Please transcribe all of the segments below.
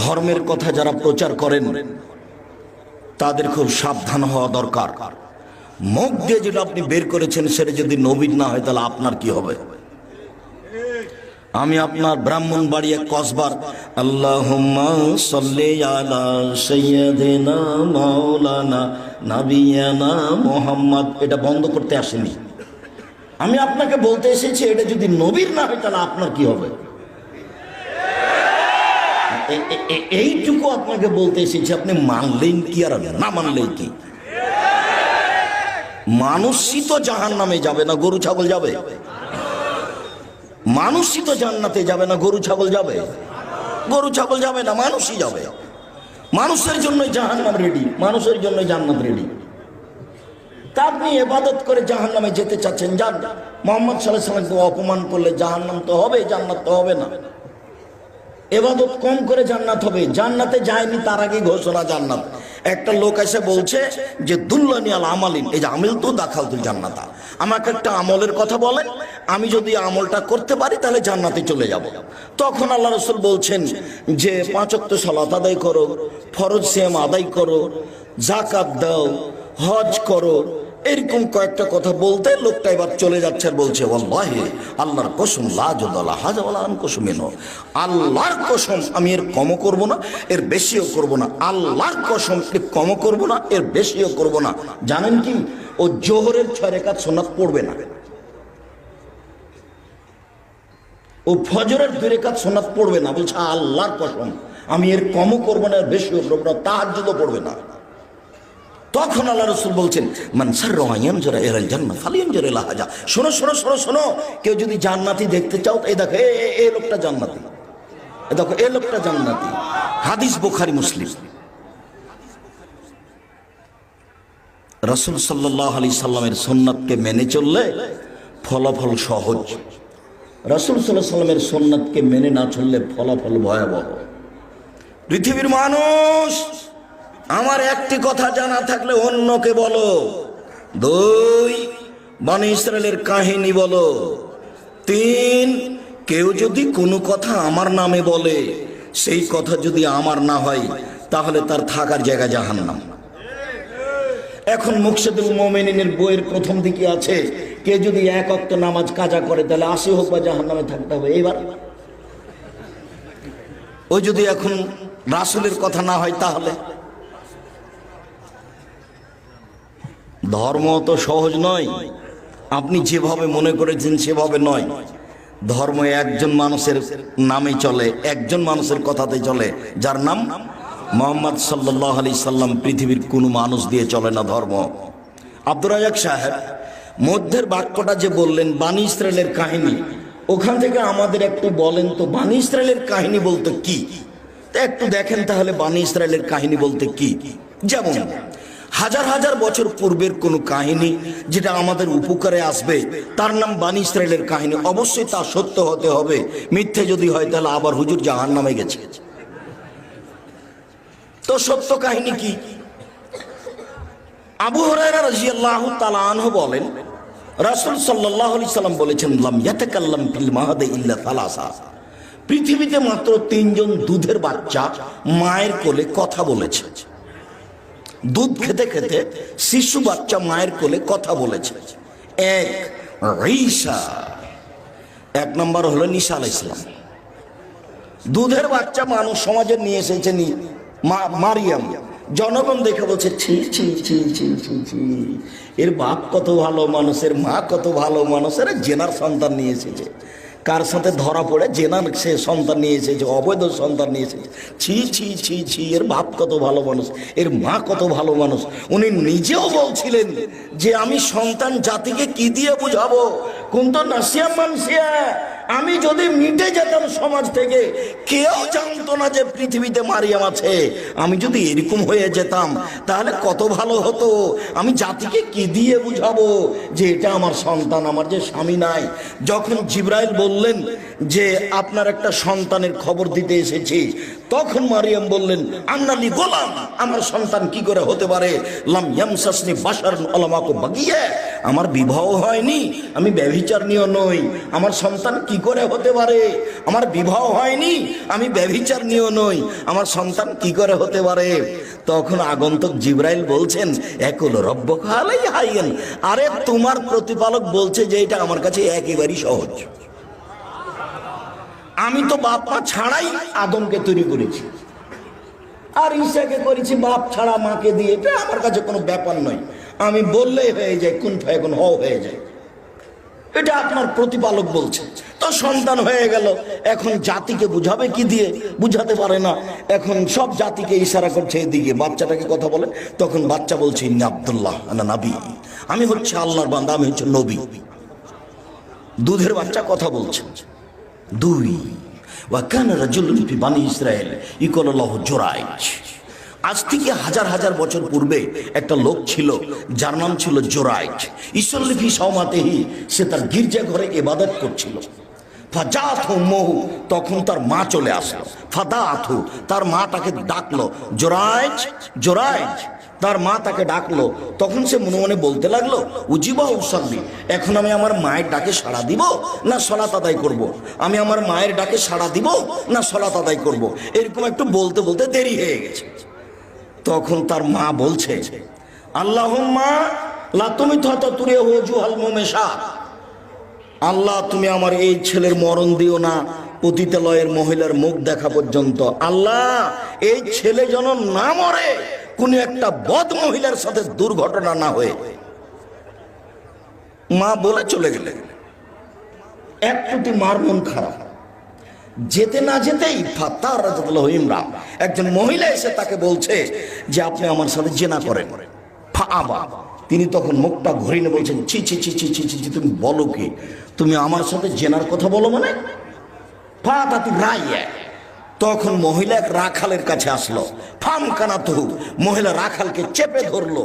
ধর্মের কথা যারা প্রচার করেন তাদের খুব সাবধান হওয়া দরকার। মুখ দিয়ে যেটা আপনি বের করেছেন সেটা যদি নবীর না হয় তাহলে আপনার কি হবে? আমি আপনার ব্রাহ্মণবাড়িয়া কসবার আল্লাহুম্মা সাল্লি আলা সাইয়্যিদিনা মাওলানা নাবিয়ানা মুহাম্মদ এটা বন্ধ করতে আসেনি। আমি আপনাকে বলতে এসেছি এটা যদি নবীর না হয় তাহলে আপনার কি হবে? এইটুকু আপনাকে বলতে এসেছি। আপনি মানলেন কি আর না মানলেন কি? মানুষই তো জাহান্নামে যাবে না, গরু ছাগল যাবে? মানুষই তো জান্নাতে যাবে না, গরু ছাগল যাবে? গরু ছাগল যাবে না, মানুষই যাবে। মানুষের জন্য জাহান্নাম রেডি, মানুষের জন্য জান্নাত রেডি। তা আপনি ইবাদত করে জাহান্নামে যেতে চাচ্ছেন, যান। মুহাম্মদ সাল্লাল্লাহু আলাইহি ওয়াসাল্লামকে অপমান করলে জাহান্নাম তো হবে, জান্নাত তো হবে না। ইবাদত কম করে জান্নাত হবে। জান্নাতে যায়নি তার আগে ঘোষণা জান্নাত। একটা লোক এসে বলছে যে দুল্লানি আল আমালিন, এই যে আমিল তো দাখালতুল জান্নাতা, আমাকে একটা আমলের কথা বলেন, আমি যদি আমলটা করতে পারি তাহলে জান্নাতে চলে যাব। তখন আল্লাহ রাসূল বলছেন যে 5 ওয়াক্ত সালাত আদায় করো, ফরজ সিয়াম আদায় করো, যাকাত দাও, হজ করো, এরকম কয়েকটা কথা বলতে লোকটা এবার চলে যাচ্ছে আর বলছে ওয়াল্লাহি আল্লাহর কসম লা জুদালা হাজা ওয়ালা আন কসমিনো, আল্লাহর কসম আমি এর কমও করব না এর বেশিও করব না, আল্লাহর কসম এর কমও করব না এর বেশিও করব না। জানেন কি, ও জোহরের 6 রাকাত সুন্নাত পড়বে না, ও ফজরের 2 রাকাত সুন্নাত পড়বে না। বলছে আল্লাহর কসম আমি এর কমও করব না এর বেশিও করব না, তাহাজ্জুদও পড়বে না। তখন আল্লাহ রাসূল বলছেন মান সাররা ইয়ানজুরা ইলাল জান্নাহ ফালিয়ানজুর ইলা হাজা। শোনো শোনো শোনো শোনো, কেউ যদি জান্নাতি দেখতে চাও এই দেখো এই লোকটা জান্নাতি, এই দেখো এই লোকটা জান্নাতি। হাদিস বুখারী মুসলিম। রাসূল সাল্লাল্লাহু আলাইহি সাল্লামের সুন্নাতকে মেনে চললে ফলাফল সহজ, রাসূল সাল্লাল্লাহু আলাইহি সাল্লামের সুন্নাতকে মেনে না চললে ফলাফল ভয়াবহ। পৃথিবীর মানুষ, আমার একটি কথা জানা থাকলে অন্যকে বলো। 2, বনী ইসরাইলের কাহিনী বলো। 3, কেউ যদি কোনো কথা আমার নামে বলে সেই কথা যদি আমার না হয় তাহলে তার থাকার জায়গা জাহান্নাম। এখন মুকশিদুল মুমিনিনের বইয়ের প্রথম দিকে আছে কে যদি 1 ওয়াক্ত নামাজ কাজা করে তাহলে 80 হোক বা জাহান্নামে থাকতে হবে। এইবার ওই যদি এখন রাসূলের কথা না হয় তাহলে ধর্ম তো সহজ নয়, আপনি যেভাবে মনে করেছেন সেভাবে নয়। ধর্ম একজন মানুষের নামে চলে, একজন মানুষের কথাতে চলে, যার নাম মুহাম্মদ সাল্লাল্লাহু আলাইহি সাল্লাম। পৃথিবীর কোনো মানুষ দিয়ে চলে না ধর্ম। আব্দুর রাজ্জাক সাহেব মধ্যের বাক্যটা যে বললেন বনী ইসরাইলের কাহিনী, ওখান থেকে আমাদের একটু বলেন তো বনী ইসরাইলের কাহিনী বলতে কি? তা একটু দেখেন তাহলে বনী ইসরাইলের কাহিনী বলতে কি। যেমন হাজার হাজার বছর পূর্বের কোন কাহিনী যেটা আমাদের উপকারে আসবে তার নাম বনী ইসরাইলের কাহিনী। অবশ্যই তা সত্য হতে হবে, মিথ্যে যদি হয় তাহলে আবার হুজুর জাহান্নামে গেছে। তো সত্য কাহিনী কি? আবু হুরায়রা রাদিয়াল্লাহু তাআলা আনহু বলেন রাসূল সাল্লাল্লাহু আলাইহি সাল্লাম বলেছেন লাম ইয়াতাকাল্লাম ফিল মাহাদি ইল্লা সালাসা, পৃথিবীতে মাত্র 3 জন দুধের বাচ্চা মায়ের কোলে কথা বলেছে। দুধ খেতে খেতে শিশু বাচ্চা মায়ের কোলে কথা বলেছে। 1 নম্বর হলো ঈসা আলাইহিস সালাম। দুধের বাচ্চা মানুষ সমাজে নিয়ে এসেছে মারিয়াম। জনগণ দেখে বলছে ছি ছি ছি ছি ছি ছি, এর বাপ কত ভালো মানুষ, এর মা কত ভালো মানুষ, এর জেনার সন্তান নিয়ে এসেছে। কার সাথে ধরা পড়ে জেনার সে সন্তান নিয়ে এসেছে, অবৈধ সন্তান নিয়ে এসেছে। ছি ছি ছি ছি, এর বাপ কত ভালো মানুষ, এর মা কত ভালো মানুষ। উনি নিজেও বলছিলেন যে আমি সন্তান জাতিকে কি দিয়ে বুঝাবো, কুনতু নাসিয়াম মানসিয়া, আমি যদি মিটে যেতাম সমাজ থেকে, কেউ জানতো না যে পৃথিবীতে মারিয়াম আছে, আমি যদি এরকম হয়ে যেতাম তাহলে কত ভালো হতো। আমি জাতিকে কি দিয়ে বুঝাবো যে এটা আমার সন্তান, আমার যে স্বামী নাই। যখন জিবরাইল বললেন যে আপনার একটা সন্তানের খবর দিতে এসেছি, তখন মারিয়াম বললেন আন্নালি গোলাম, আমার সন্তান কি করে হতে পারে? লাম ইয়ামসাসনি বাশারুন ওয়া লাম আকু বাগিয়া, আমার বিবাহ হয়নি, আমি ব্যভিচারিণীও নই, আমার সন্তান কি করে হতে পারে? আমার বিবাহ হয়নি, আমি ব্যভিচারিণীও নই, আমার সন্তান কি করে হতে পারে? তখন আগন্তুক জিবরাইল বলছেন, একুল রব্বুকা আলাইহি হাইয়্যিন, আরে তোমার প্রতিপালক বলছে যে এটা আমার কাছে একেবারেই সহজ। আমি তো বাপ মা ছাড়াই আদমকে তৈরি করেছি, আর ঈসাকে করেছি বাপ ছাড়া মাকে দিয়ে, এটা আমার কাছে কোনো ব্যাপার নয়, আমি বললেই হয়ে যায়, কুন ফায়াকুন হয়ে যায়। এটা আপনার প্রতিপালক বলছে। তো সন্তান হয়ে গেল, এখন জাতিকে বুঝাবে কি দিয়ে? বুঝাতে পারে না। এখন সব জাতিকে ইশারা করছে এদিকে, বাচ্চাটাকে কথা বলে, তখন বাচ্চা বলছে ইন্নী আব্দুল্লাহ আনা নবী, আমি হচ্ছে আল্লাহর বান্দা, আমি হচ্ছে নবী। দুধের বাচ্চা কথা বলছে। দুই, ওয়া কানা রাজুলুন ফি বানি ইসরাঈল ইকালু লাহু জুরাইজ, আজ থেকে হাজার হাজার বছর পূর্বে একটা লোক ছিল যার নাম ছিল জুরাইজ। ইসল্লি ফি সাওমাতিহি, সে তার গির্জা ঘরে ইবাদত করছিল। ফাজাতহু উম্মুহু, তখন তার মা চলে আসলো। ফাদাতহু, তার মা তাকে ডাকলো, জুরাইজ জুরাইজ, তার মা তাকে ডাকলো। তখন সে মনে মনে বলতে লাগলো, উজিবা উসাল্লি, এখন আমি আমার মায়ের ডাকে সাড়া দিব না সালাত আদায় করব? আমি আমার মায়ের ডাকে সাড়া দিব না সালাত আদায় করব? এরকম একটু বলতে বলতে দেরি হয়ে গেছে। তখন তার মা বলছে, আল্লাহুম্মা লা তুমিতহু তুরিহু ওয়াজুহাল মুমেশা, আল্লাহ তুমি আমার এই ছেলের মরণ দিও না পতিতালয়ের মহিলার মুখ দেখা পর্যন্ত। আল্লাহ এই ছেলে যেন না মরে কোন একটা বদ মহিলার সাথে দুর্ঘটনা না হয়ে। মা বলে চলে গেলেন। একটুটি মার মন খারাপ। যেতে না যেতেই ফাতার রাজাতুল্লাহ ইমরান, একজন মহিলা এসে তাকে বলছে যে আপনি আমার সাথে জেনা করেন। ফাআবা, তিনি তখন মুখটা ঘুরিয়ে বলছেন, ছি ছি ছি ছি ছি ছি, তুমি বলো কি? তুমি আমার সাথে জেনার কথা বলো মানে? ফাতাতি রাইয়া, তখন মহিলা এক রাখালের কাছে আসলো। ফাম কানাতুহু, মহিলা রাখালকে চেপে ধরলো,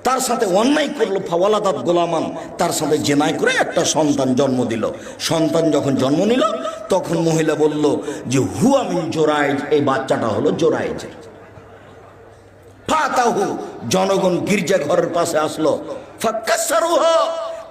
তার সাথে অন্যায় করলো। ফাওয়ালাদাত গোলামান, তার সাথে জেনাই করে একটা সন্তান জন্ম দিল। সন্তান যখন জন্ম নিল তখন মহিলা বলল যে হুয়া মিন জোরাইজ, এই বাচ্চাটা হলো জোরাইজের। ফাতাহু, জনগণ গির্জা ঘরের পাশে আসলো। ফাকাসসারুহু,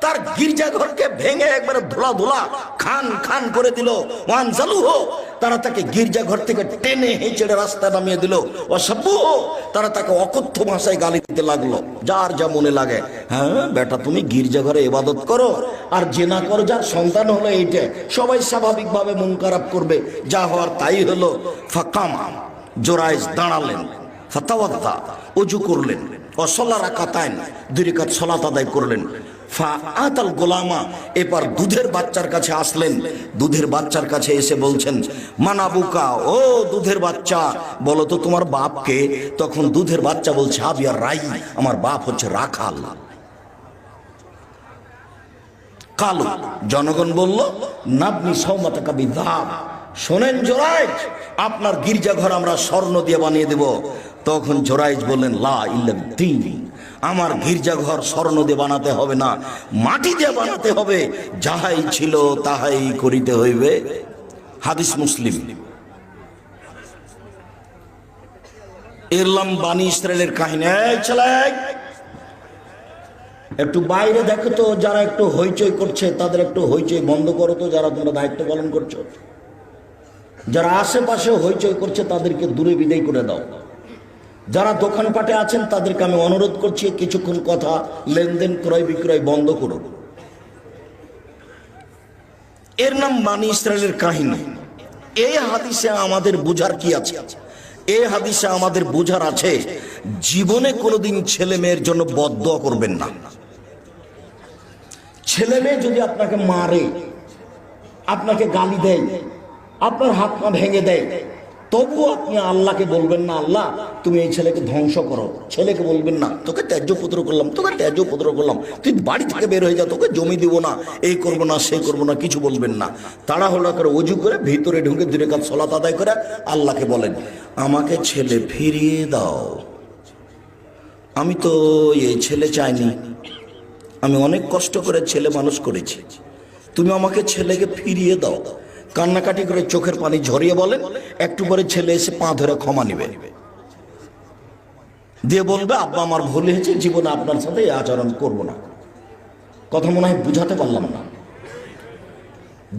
তার গির্জা ঘরকে ভেঙে একবারে ধুলা ধুলা খান খান করে দিল। ওয়ানজালুহু, তারা তাকে গির্জা ঘর থেকে টেনে হেঁচড়ে রাস্তা নামিয়ে দিল। ওয়াসাব্বুহু, তারা তাকে অকথ্য ভাষায় গালি দিতে লাগলো, যার যা মনে লাগে। হ্যাঁ বেটা, তুমি গির্জা ঘরে ইবাদত করো আর জেনা করো, যার সন্তান হলো এইটা, সবাই স্বাভাবিকভাবে মন খারাপ করবে, যা হওয়ার তাই হলো। ফাকামা, জোরাইজ দাঁড়ালেন। ফাতাওয়াদ্দা, ওযু করলেন। ওয়াসাল্লা রাকাতাইন, দুই রাকাত সালাত আদায় করলেন। ফাআতাল গোলামা, এবার দুধের বাচ্চার কাছে আসলেন। দুধের বাচ্চার কাছে এসে বলছেন, মানাবুকা, ও দুধের বাচ্চা, বলো তো তোমার বাপকে? তখন দুধের বাচ্চা বলছে, আবিয়া রাই, আমার বাপ হচ্ছে রাখাল। কালো, জনগণ বলল, নাবনি সাওমাতাকা বিযাব, শোনেন জোরাইজ, আপনার গির্জাঘর আমরা স্বর্ণ দিয়ে বানিয়ে দেব। তখন জোরাইজ বললেন, লা ইল্লা বিদ্দীন, আমার গির্জাঘর স্বর্ণ দিয়ে বানাতে হবে না, মাটি দিয়ে বানাতে হবে, যাহাই ছিল তাহাই করিতে হইবে। হাদিস মুসলিম। এরলাম বানি ইসরায়েলের কাহিনী। এই ছেলে, একটু বাইরে দেখো তো, যারা একটু হইচই করছে তাদের একটু হইচই বন্ধ করো তো, যারা তোমরা দায়িত্ব পালন করছো। যারা আশেপাশে হইচই করছে তাদেরকে দূরে বিদায় করে দাও। যারা দোকানপাটে আছেন তাদেরকে আমি অনুরোধ করছি, কিছুক্ষণ কথা লেনদেন ক্রয় বিক্রয় বন্ধ করুন। এর নাম বানি ইসরায়েলের কাহিনী। এই হাদিসে আমাদের বুঝার কি আছে? এই হাদিসে আমাদের বুঝার আছে, জীবনে কোনোদিন ছেলে মেয়ের জন্য বদদোয়া করবেন না। ছেলে মেয়ে যদি আপনাকে মারে, আপনাকে গালি দেয়, আপনার হাত পা ভেঙে দেয়, তবুও আপনি আল্লাহকে বলবেন না, আল্লাহ তুমি এই ছেলেকে ধ্বংস করো। ছেলেকে বলবেন না, তোকে ত্যায্য পুত্র করলাম, তোকে ত্যায্য পুত্র করলাম, তুই বাড়ি থেকে বের হয়ে যা, তোকে জমি দিব না, এই করবো না সেই করবো না, কিছু বলবেন না। তাড়াহুড়া করে ওযু করে ভিতরে ঢুকে 2 রাকাত সালাত আদায় করে আল্লাহকে বলেন, আমাকে ছেলে ফিরিয়ে দাও। আমি তো এই ছেলে চাইনি, আমি অনেক কষ্ট করে ছেলে মানুষ করেছি, তুমি আমাকে ছেলেকে ফিরিয়ে দাও। কান্নাকাটি করে চোখের পানি ঝরিয়ে বলেন। একটু পরে ছেলে এসে পা ধরে ক্ষমা নিবে, দিয়ে বলবে, আব্বা আমার ভুল হয়েছে, জীবনে আপনার সাথে এই আচরণ করবো না। কথা মনে হয় বুঝাতে পারলাম না।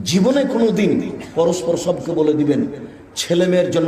জীবনে কোনোদিন পরস্পর সবকে বলে দিবেন ছেলে মেয়ের জন্য